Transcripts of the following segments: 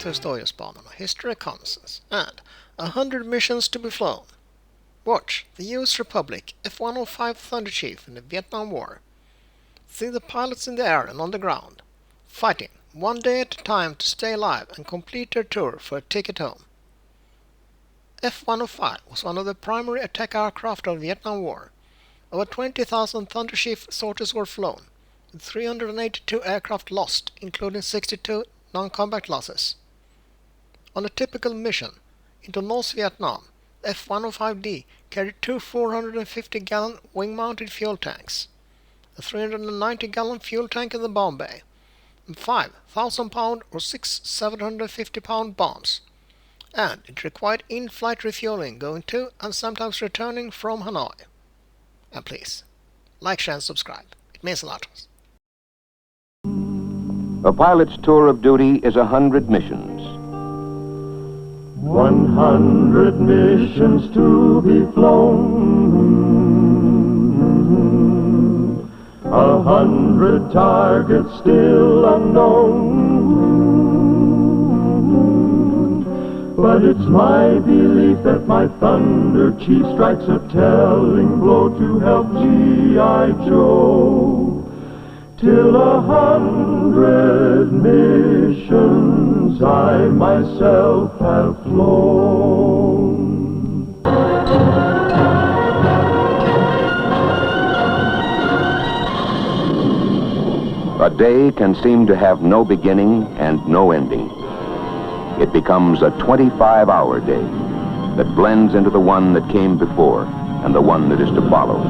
to historiespanen, history reconnaissance, and 100 missions to be flown. Watch the US Republic F-105 Thunderchief in the Vietnam War. See the pilots in the air and on the ground, fighting one day at a time to stay alive and complete their tour for a ticket home. F-105 was one of the primary attack aircraft of the Vietnam War. Over 20,000 Thunderchief sorties were flown, with 382 aircraft lost, including 62 non-combat losses. On a typical mission into North Vietnam, the F-105D carried two 450-gallon wing-mounted fuel tanks, a 390-gallon fuel tank in the bomb bay, and 5 1,000-pound or 6 750-pound bombs, and it required in-flight refueling going to and sometimes returning from Hanoi. And please, like, share and subscribe. It means a lot to us. A pilot's tour of duty is 100 missions. 100 missions to be flown, 100 targets still unknown. But it's my belief that my Thunderchief strikes a telling blow to help G.I. Joe. Till 100 missions I myself have flown. A day can seem to have no beginning and no ending. It becomes a 25-hour day that blends into the one that came before and the one that is to follow.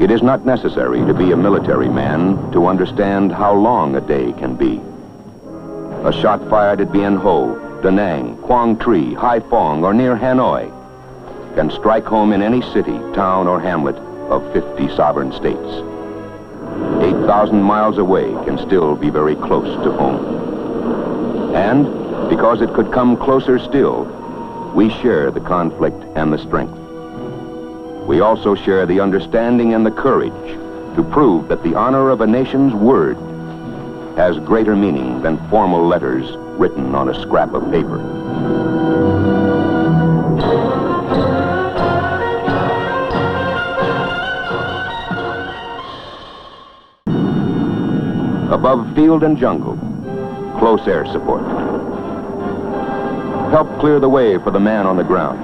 It is not necessary to be a military man to understand how long a day can be. A shot fired at Bien Ho, Da Nang, Quang Tri, Hai Phong, or near Hanoi can strike home in any city, town, or hamlet of 50 sovereign states. 8,000 miles away can still be very close to home. And because it could come closer still, we share the conflict and the strength. We also share the understanding and the courage to prove that the honor of a nation's word has greater meaning than formal letters written on a scrap of paper. Above field and jungle, close air support. Help clear the way for the man on the ground.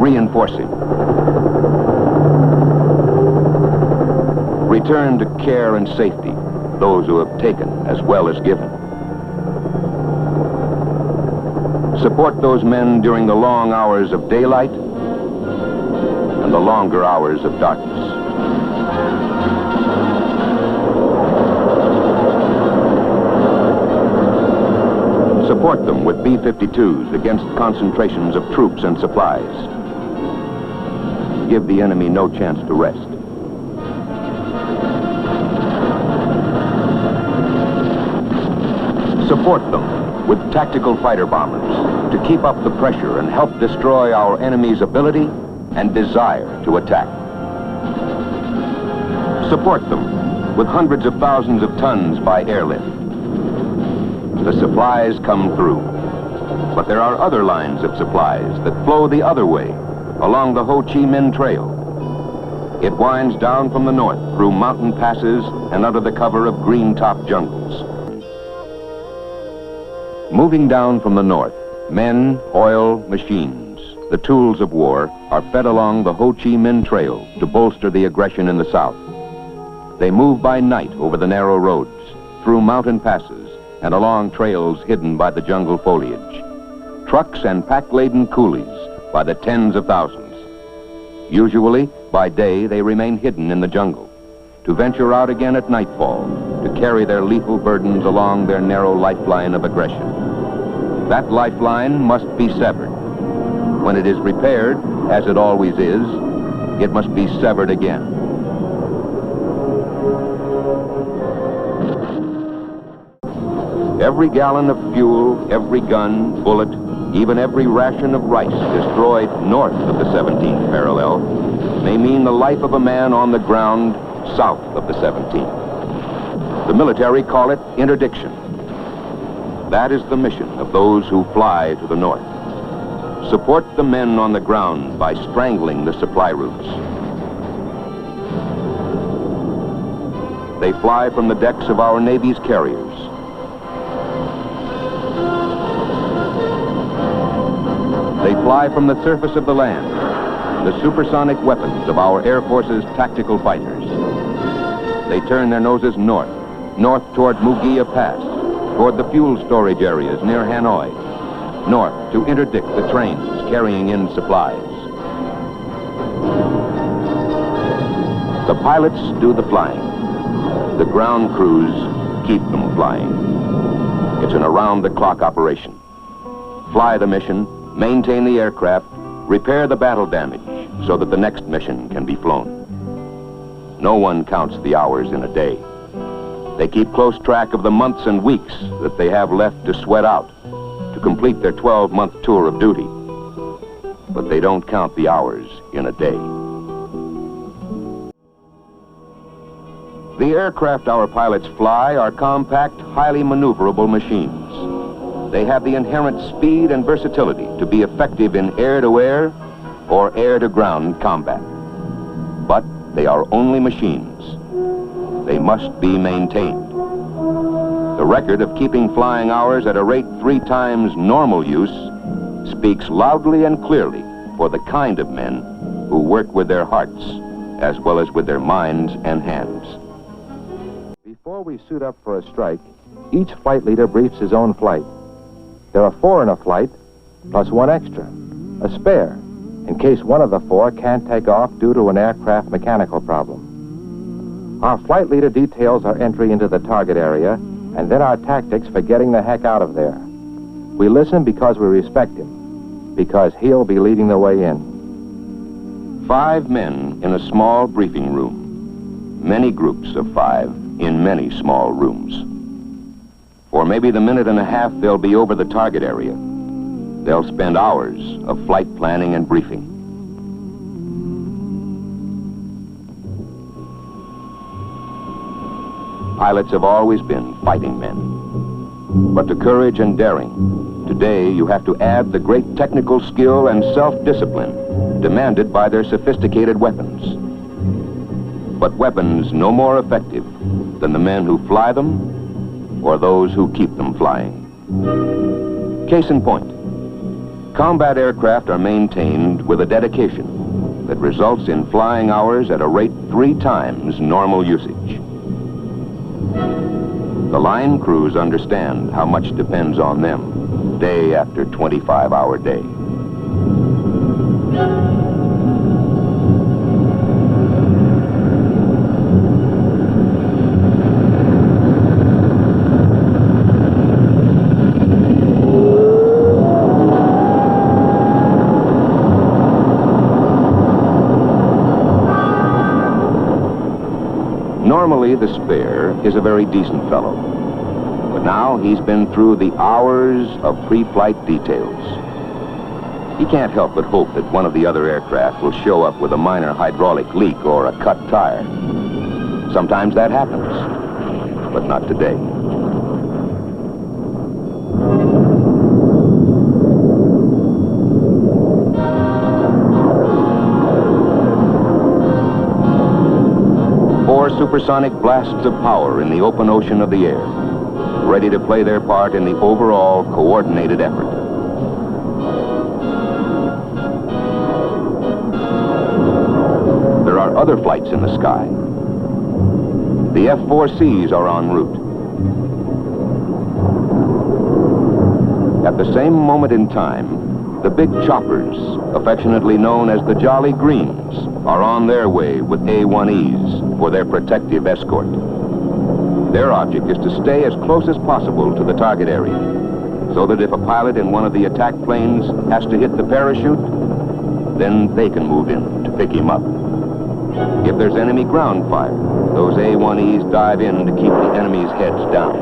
Reinforcing. Return to care and safety, those who have taken as well as given. Support those men during the long hours of daylight and the longer hours of darkness. Support them with B-52s against concentrations of troops and supplies. Give the enemy no chance to rest. Support them with tactical fighter bombers to keep up the pressure and help destroy our enemy's ability and desire to attack. Support them with hundreds of thousands of tons by airlift. The supplies come through, but there are other lines of supplies that flow the other way along the Ho Chi Minh Trail. It winds down from the north through mountain passes and under the cover of green-top jungles. Moving down from the north, men, oil, machines, the tools of war, are fed along the Ho Chi Minh Trail to bolster the aggression in the south. They move by night over the narrow roads, through mountain passes, and along trails hidden by the jungle foliage. Trucks and pack-laden coolies by the tens of thousands. Usually, by day, they remain hidden in the jungle, to venture out again at nightfall, to carry their lethal burdens along their narrow lifeline of aggression. That lifeline must be severed. When it is repaired, as it always is, it must be severed again. Every gallon of fuel, every gun, bullet, even every ration of rice destroyed north of the 17th parallel may mean the life of a man on the ground south of the 17th. The military call it interdiction. That is the mission of those who fly to the north. Support the men on the ground by strangling the supply routes. They fly from the decks of our Navy's carriers. They fly from the surface of the land, the supersonic weapons of our Air Force's tactical fighters. They turn their noses north toward Mugia Pass, toward the fuel storage areas near Hanoi, north to interdict the trains carrying in supplies. The pilots do the flying. The ground crews keep them flying. It's an around-the-clock operation. Fly the mission, maintain the aircraft, repair the battle damage so that the next mission can be flown. No one counts the hours in a day. They keep close track of the months and weeks that they have left to sweat out to complete their 12-month tour of duty. But they don't count the hours in a day. The aircraft our pilots fly are compact, highly maneuverable machines. They have the inherent speed and versatility to be effective in air-to-air or air-to-ground combat. But they are only machines. They must be maintained. The record of keeping flying hours at a rate 3 times normal use speaks loudly and clearly for the kind of men who work with their hearts as well as with their minds and hands. Before we suit up for a strike, each flight leader briefs his own flight. There are 4 in a flight, plus 1 extra, a spare, in case one of the 4 can't take off due to an aircraft mechanical problem. Our flight leader details our entry into the target area, and then our tactics for getting the heck out of there. We listen because we respect him, because he'll be leading the way in. 5 men in a small briefing room. Many groups of 5 in many small rooms. For maybe the minute and a half they'll be over the target area, they'll spend hours of flight planning and briefing. Pilots have always been fighting men. But to courage and daring, today you have to add the great technical skill and self-discipline demanded by their sophisticated weapons. But weapons no more effective than the men who fly them or those who keep them flying. Case in point, combat aircraft are maintained with a dedication that results in flying hours at a rate 3 times normal usage. The line crews understand how much depends on them day after 25-hour day. Normally, the spare is a very decent fellow. But now he's been through the hours of pre-flight details. He can't help but hope that one of the other aircraft will show up with a minor hydraulic leak or a cut tire. Sometimes that happens, but not today. Supersonic blasts of power in the open ocean of the air. ready to play their part in the overall coordinated effort. There are other flights in the sky. The F-4Cs are en route. At the same moment in time, the big choppers, affectionately known as the Jolly Greens, are on their way with A-1Es for their protective escort. Their object is to stay as close as possible to the target area, so that if a pilot in one of the attack planes has to hit the parachute, then they can move in to pick him up. If there's enemy ground fire, those A-1Es dive in to keep the enemy's heads down.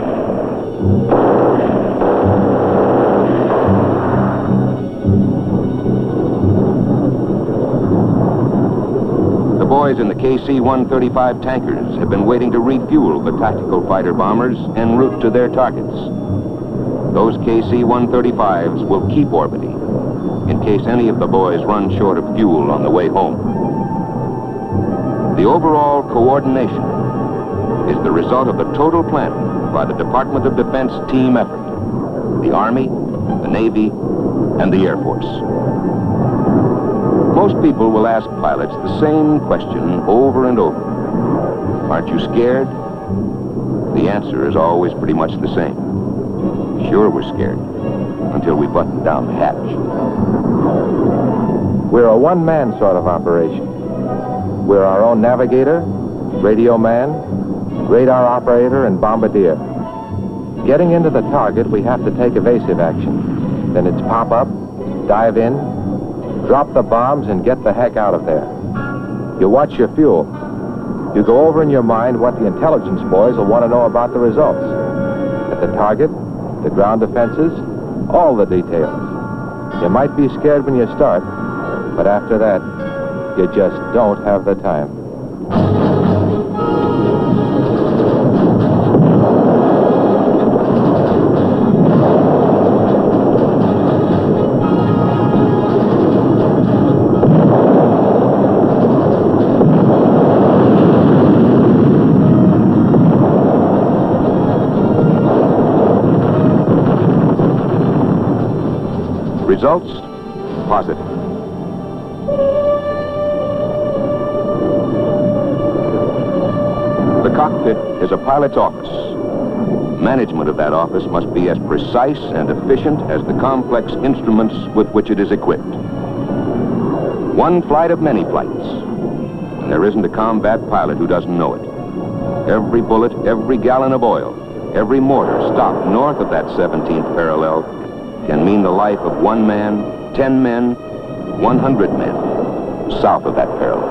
The boys in the KC-135 tankers have been waiting to refuel the tactical fighter bombers en route to their targets. Those KC-135s will keep orbiting in case any of the boys run short of fuel on the way home. The overall coordination is the result of the total planning by the Department of Defense team effort, the Army, the Navy, and the Air Force. Most people will ask pilots the same question over and over. Aren't you scared? The answer is always pretty much the same. Sure, we're scared, until we button down the hatch. We're a one-man sort of operation. We're our own navigator, radio man, radar operator, and bombardier. Getting into the target, we have to take evasive action. Then it's pop up, dive in, drop the bombs, and get the heck out of there. You watch your fuel. You go over in your mind what the intelligence boys will want to know about the results. At the target, the ground defenses, all the details. You might be scared when you start, but after that, you just don't have the time. Results? Positive. The cockpit is a pilot's office. Management of that office must be as precise and efficient as the complex instruments with which it is equipped. One flight of many flights. And there isn't a combat pilot who doesn't know it. Every bullet, every gallon of oil, every mortar stopped north of that 17th parallel can mean the life of 1 man, 10 men, 100 men south of that parallel.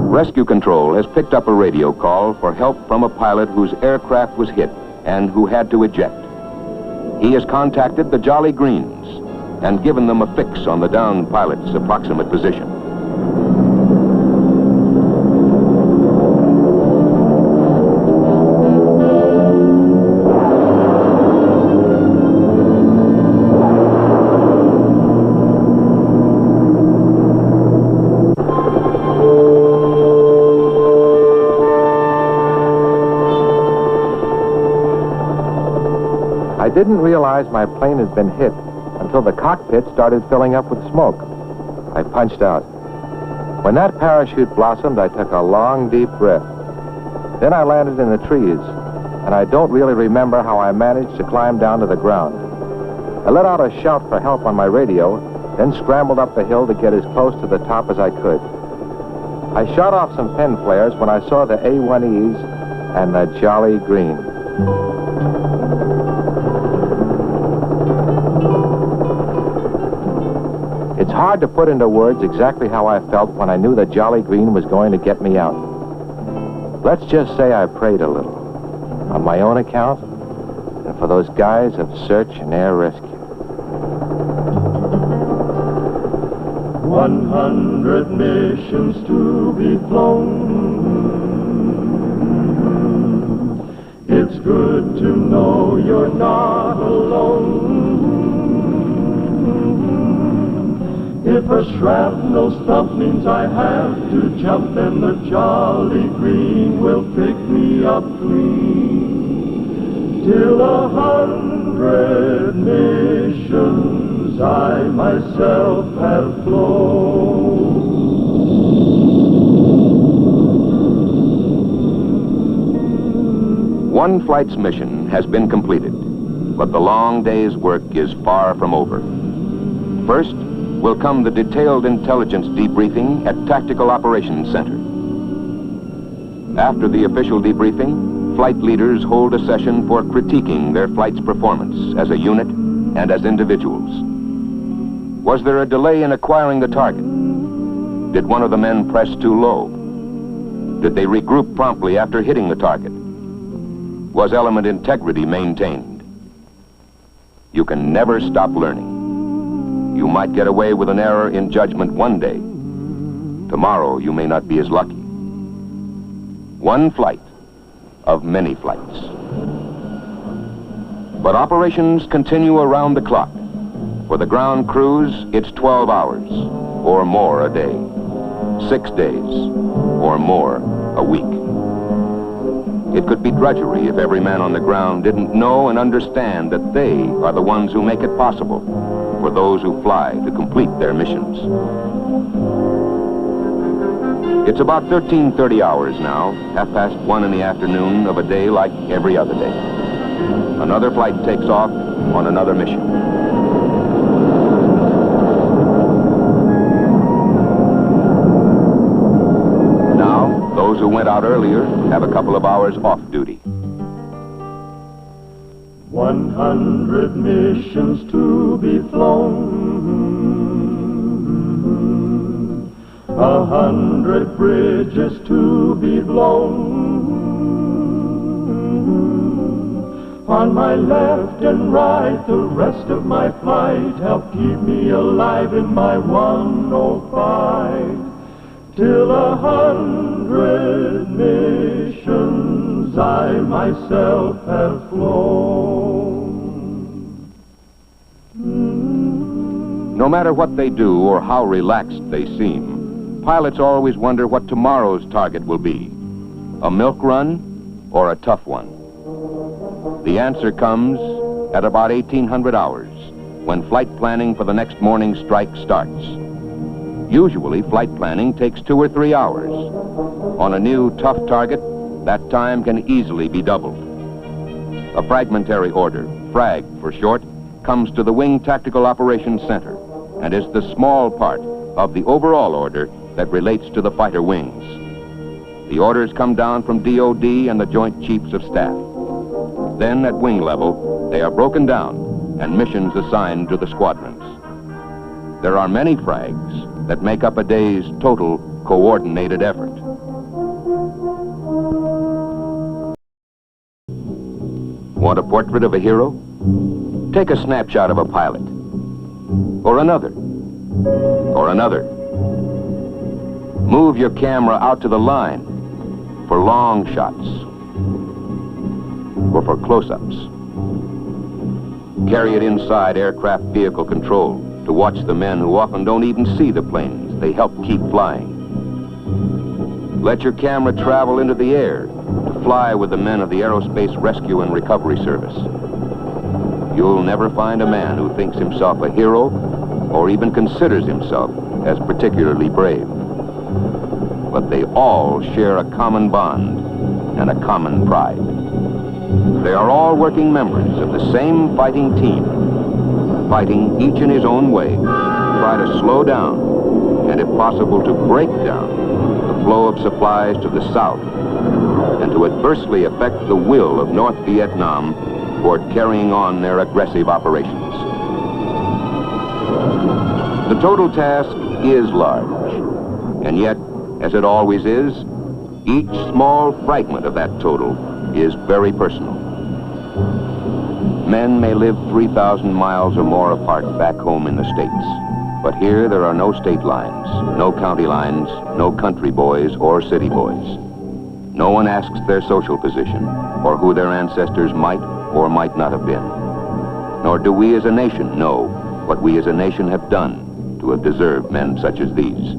Rescue Control has picked up a radio call for help from a pilot whose aircraft was hit and who had to eject. He has contacted the Jolly Greens and given them a fix on the downed pilot's approximate position. I didn't realize my plane had been hit until the cockpit started filling up with smoke. I punched out. When that parachute blossomed, I took a long, deep breath. Then I landed in the trees, and I don't really remember how I managed to climb down to the ground. I let out a shout for help on my radio, then scrambled up the hill to get as close to the top as I could. I shot off some pen flares when I saw the A-1Es and the Jolly Green. It's hard to put into words exactly how I felt when I knew the Jolly Green was going to get me out. Let's just say I prayed a little, on my own account, and for those guys of search and air rescue. 100 missions to be flown. It's good to know you're not alone. If a shrapnel stump means I have to jump, then the Jolly Green will pick me up clean. Till 100 missions I myself have flown. One flight's mission has been completed, but the long day's work is far from over. First will come the detailed intelligence debriefing at Tactical Operations Center. After the official debriefing, flight leaders hold a session for critiquing their flight's performance as a unit and as individuals. Was there a delay in acquiring the target? Did one of the men press too low? Did they regroup promptly after hitting the target? Was element integrity maintained? You can never stop learning. You might get away with an error in judgment one day. Tomorrow you may not be as lucky. One flight of many flights. But operations continue around the clock. For the ground crews, it's 12 hours or more a day, 6 days or more a week. It could be drudgery if every man on the ground didn't know and understand that they are the ones who make it possible for those who fly to complete their missions. It's about 13:30 hours now, 1:30 in the afternoon of a day like every other day. Another flight takes off on another mission. Now, those who went out earlier have a couple of hours off duty. 100 missions to be flown, 100 bridges to be blown. On my left and right, the rest of my flight help keep me alive in my 105. Till 100 missions I myself have flown. No matter what they do or how relaxed they seem, pilots always wonder what tomorrow's target will be. A milk run or a tough one? The answer comes at about 1800 hours, when flight planning for the next morning's strike starts. Usually, flight planning takes 2 or 3 hours. On a new tough target, that time can easily be doubled. A fragmentary order, FRAG for short, comes to the Wing Tactical Operations Center and is the small part of the overall order that relates to the fighter wings. The orders come down from DOD and the Joint Chiefs of Staff. Then at wing level, they are broken down and missions assigned to the squadrons. There are many frags that make up a day's total coordinated effort. Want a portrait of a hero? Take a snapshot of a pilot. Or another. Or another. Move your camera out to the line for long shots. Or for close-ups. Carry it inside aircraft vehicle control to watch the men who often don't even see the planes they help keep flying. Let your camera travel into the air to fly with the men of the Aerospace Rescue and Recovery Service. You'll never find a man who thinks himself a hero or even considers himself as particularly brave. But they all share a common bond and a common pride. They are all working members of the same fighting team, fighting each in his own way, to try to slow down, and if possible to break down, the flow of supplies to the south, and to adversely affect the will of North Vietnam toward carrying on their aggressive operations. The total task is large, and yet, as it always is, Each small fragment of that total is very personal. Men may live 3,000 miles or more apart back home in the States, but here there are no state lines, no county lines, no country boys or city boys. No one asks their social position or who their ancestors might or might not have been. Nor do we as a nation know what we as a nation have done to have deserved men such as these.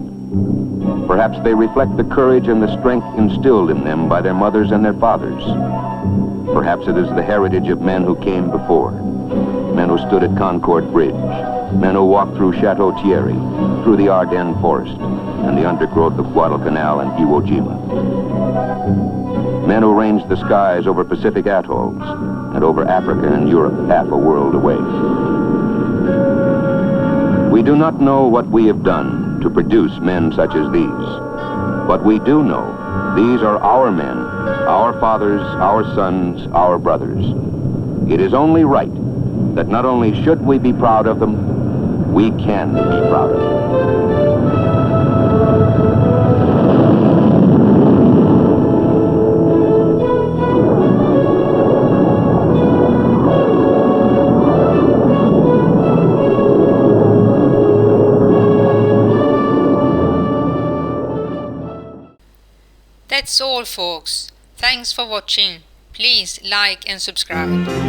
Perhaps they reflect the courage and the strength instilled in them by their mothers and their fathers. Perhaps it is the heritage of men who came before, men who stood at Concord Bridge, men who walked through Chateau Thierry, through the Ardennes Forest, and the undergrowth of Guadalcanal and Iwo Jima. Men who ranged the skies over Pacific atolls and over Africa and Europe half a world away. We do not know what we have done to produce men such as these, but we do know these are our men, our fathers, our sons, our brothers. It is only right that not only should we be proud of them, we can be proud of them. That's all, folks. Thanks for watching. Please like and subscribe.